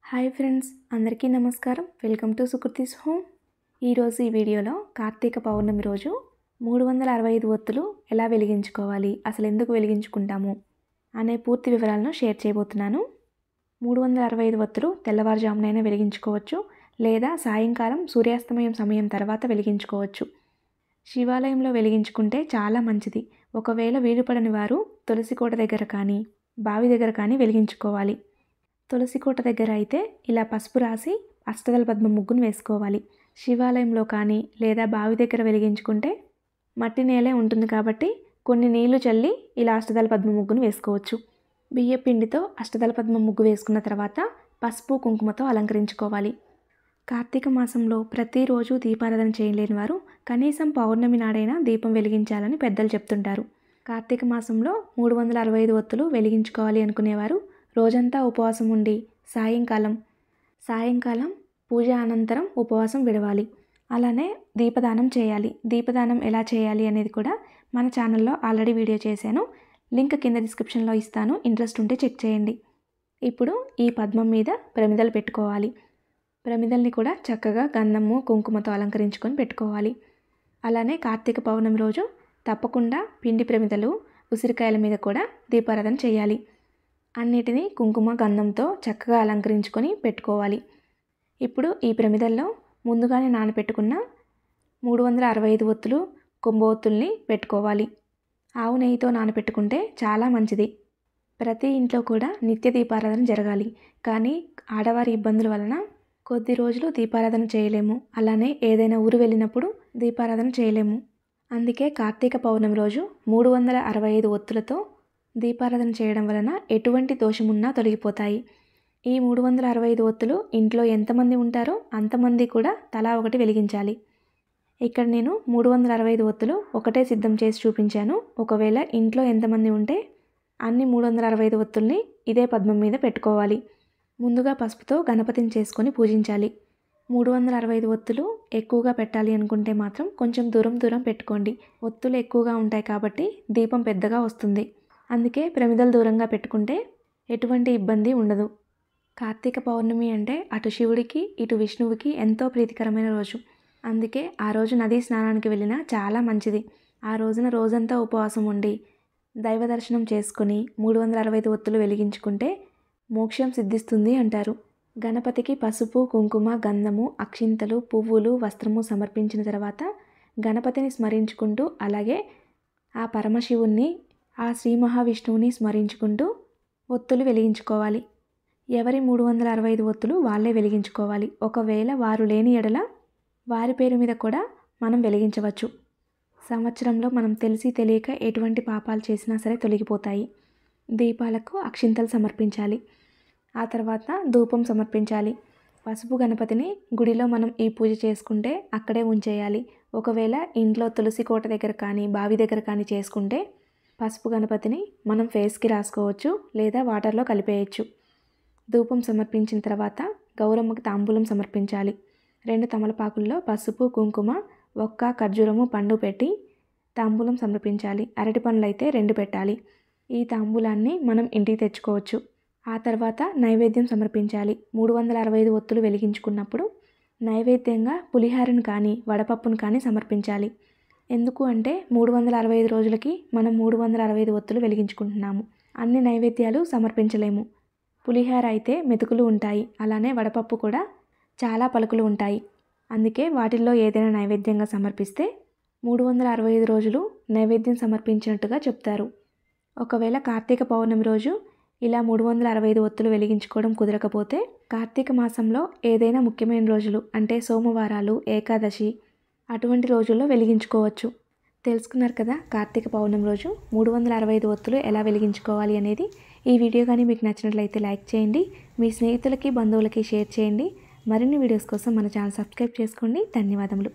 Hi friends, అందరికీ నమస్కారం. Welcome to Sukriti's home. ఈరోజు ఈ వీడియోలో కార్తీక పౌర్ణమి రోజు 365 ఒత్తులు ఎలా వెలిగించుకోవాలి, అసలు ఎందుకు వెలిగించుకుంటాము అనే పూర్తి వివరాలను షేర్ చేయబోతున్నాను. 365 ఒత్తులు తెల్లవారుజామునైనా వెలిగించుకోవచ్చు, లేదా సాయంకాలం సూర్యాస్తమయం సమయం తర్వాత వెలిగించుకోవచ్చు. శివాలయంలో వెలిగించుకుంటే చాలా మంచిది. ఒకవేళ వీలుపడని వారు తులసి కోట దగ్గర కానీ బావి దగ్గర కానీ వెలిగించుకోవాలి. తులసి కోట దగ్గర అయితే ఇలా పసుపు రాసి అష్టదళ పద్మ ముగ్గును వేసుకోవాలి. శివాలయంలో కానీ లేదా బావి దగ్గర వెలిగించుకుంటే మట్టి నేలే ఉంటుంది కాబట్టి కొన్ని నీళ్లు చల్లి ఇలా అష్టదళ పద్మ ముగ్గును వేసుకోవచ్చు. బియ్య పిండితో అష్టదళ పద్మ ముగ్గు వేసుకున్న తర్వాత పసుపు కుంకుమతో అలంకరించుకోవాలి. కార్తీక మాసంలో ప్రతిరోజు దీపారాధన చేయలేని వారు కనీసం పౌర్ణమి నాడైనా దీపం వెలిగించాలని పెద్దలు చెప్తుంటారు. కార్తీక మాసంలో 365 ఒత్తులు వెలిగించుకోవాలి అనుకునేవారు రోజంతా ఉపవాసం ఉండి సాయంకాలం పూజ అనంతరం ఉపవాసం విడవాలి. అలానే దీపదానం చేయాలి. దీపదానం ఎలా చేయాలి అనేది కూడా మన ఛానల్లో ఆల్రెడీ వీడియో చేశాను. లింక్ కింద డిస్క్రిప్షన్లో ఇస్తాను, ఇంట్రెస్ట్ ఉంటే చెక్ చేయండి. ఇప్పుడు ఈ పద్మం మీద ప్రమిదలు పెట్టుకోవాలి. ప్రమిదల్ని కూడా చక్కగా గంధము కుంకుమతో అలంకరించుకొని పెట్టుకోవాలి. అలానే కార్తీక పౌర్ణమి రోజు తప్పకుండా పిండి ప్రమిదలు ఉసిరికాయల మీద కూడా దీపారాధన చేయాలి. అన్నిటినీ కుంకుమ గంధంతో చక్కగా అలంకరించుకొని పెట్టుకోవాలి. ఇప్పుడు ఈ ప్రమిదల్లో ముందుగానే నానబెట్టుకున్న 365 ఒత్తులు కుంభొత్తుల్ని పెట్టుకోవాలి. ఆవు నెయ్యితో నానబెట్టుకుంటే చాలా మంచిది. ప్రతి ఇంట్లో కూడా నిత్య దీపారాధన జరగాలి. కానీ ఆడవారి ఇబ్బందుల వలన కొద్ది రోజులు దీపారాధన చేయలేము. అలానే ఏదైనా ఊరు వెళ్ళినప్పుడు దీపారాధన చేయలేము. అందుకే కార్తీక పౌర్ణమి రోజు 365 ఒత్తులతో దీపారాధన చేయడం వలన ఎటువంటి దోషమున్నా తొలగిపోతాయి. ఈ 365 ఒత్తులు ఇంట్లో ఎంతమంది ఉంటారో అంతమంది కూడా తలా ఒకటి వెలిగించాలి. ఇక్కడ నేను 365 ఒత్తులు ఒకటే సిద్ధం చేసి చూపించాను. ఒకవేళ ఇంట్లో ఎంతమంది ఉంటే అన్ని 365 ఒత్తుల్ని ఇదే పద్మం మీద పెట్టుకోవాలి. ముందుగా పసుపుతో గణపతిని చేసుకొని పూజించాలి. 365 ఒత్తులు ఎక్కువగా పెట్టాలి అనుకుంటే మాత్రం కొంచెం దూరం పెట్టుకోండి. ఒత్తులు ఎక్కువగా ఉంటాయి కాబట్టి దీపం పెద్దగా వస్తుంది. అందుకే ప్రమిదలు దూరంగా పెట్టుకుంటే ఎటువంటి ఇబ్బంది ఉండదు. కార్తీక పౌర్ణమి అంటే అటు శివుడికి ఇటు విష్ణువుకి ఎంతో ప్రీతికరమైన రోజు. అందుకే ఆ రోజు నదీ స్నానానికి వెళ్ళినా చాలా మంచిది. ఆ రోజున రోజంతా ఉపవాసం ఉండి దైవ దర్శనం చేసుకుని 365 ఒత్తులు వెలిగించుకుంటే మోక్షం సిద్ధిస్తుంది అంటారు. గణపతికి పసుపు కుంకుమ గంధము అక్షింతలు పువ్వులు వస్త్రము సమర్పించిన తర్వాత గణపతిని స్మరించుకుంటూ అలాగే ఆ పరమశివుణ్ణి ఆ శ్రీ మహావిష్ణువుని స్మరించుకుంటూ ఒత్తులు వెలిగించుకోవాలి. ఎవరి 365 ఒత్తులు వాళ్ళే వెలిగించుకోవాలి. ఒకవేళ వారు లేని ఎడల వారి పేరు మీద కూడా మనం వెలిగించవచ్చు. సంవత్సరంలో మనం తెలిసి తెలియక ఎటువంటి పాపాలు చేసినా సరే తొలగిపోతాయి. దీపాలకు అక్షింతలు సమర్పించాలి. ఆ తర్వాత ధూపం సమర్పించాలి. పసుపు గణపతిని గుడిలో మనం ఈ పూజ చేసుకుంటే అక్కడే ఉంచేయాలి. ఒకవేళ ఇంట్లో తులసి కోట దగ్గర కానీ బావి దగ్గర కానీ చేసుకుంటే పసుపు గణపతిని మనం ఫేస్కి రాసుకోవచ్చు, లేదా వాటర్లో కలిపేయచ్చు. ధూపం సమర్పించిన తర్వాత గౌరమ్మకి తాంబూలం సమర్పించాలి. 2 తమలపాకుల్లో పసుపు కుంకుమ ఒక్క ఖర్జూరము పండు పెట్టి తాంబూలం సమర్పించాలి. అరటి పండ్లు అయితే 2 పెట్టాలి. ఈ తాంబూలాన్ని మనం ఇంటికి తెచ్చుకోవచ్చు. ఆ తర్వాత నైవేద్యం సమర్పించాలి. 365 ఒత్తులు వెలిగించుకున్నప్పుడు నైవేద్యంగా పులిహారను కానీ వడపప్పును కానీ సమర్పించాలి. ఎందుకు అంటే 365 రోజులకి మనం 365 ఒత్తులు వెలిగించుకుంటున్నాము. అన్ని నైవేద్యాలు సమర్పించలేము. పులిహార అయితే మెతుకులు ఉంటాయి, అలానే వడపప్పు కూడా చాలా పలుకులు ఉంటాయి. అందుకే వాటిల్లో ఏదైనా నైవేద్యంగా సమర్పిస్తే 365 రోజులు నైవేద్యం సమర్పించినట్టుగా చెప్తారు. ఒకవేళ కార్తీక పౌర్ణమి రోజు ఇలా 365 ఒత్తులు వెలిగించుకోవడం కుదరకపోతే కార్తీక మాసంలో ఏదైనా ముఖ్యమైన రోజులు అంటే సోమవారాలు ఏకాదశి అటువంటి రోజుల్లో వెలిగించుకోవచ్చు. తెలుసుకున్నారు కదా కార్తీక పౌర్ణమి రోజు 365 ఒత్తులు ఎలా వెలిగించుకోవాలి అనేది. ఈ వీడియో కానీ మీకు నచ్చినట్లయితే లైక్ చేయండి, మీ స్నేహితులకి బంధువులకి షేర్ చేయండి. మరిన్ని వీడియోస్ కోసం మన ఛానల్ సబ్స్క్రైబ్ చేసుకోండి. ధన్యవాదములు.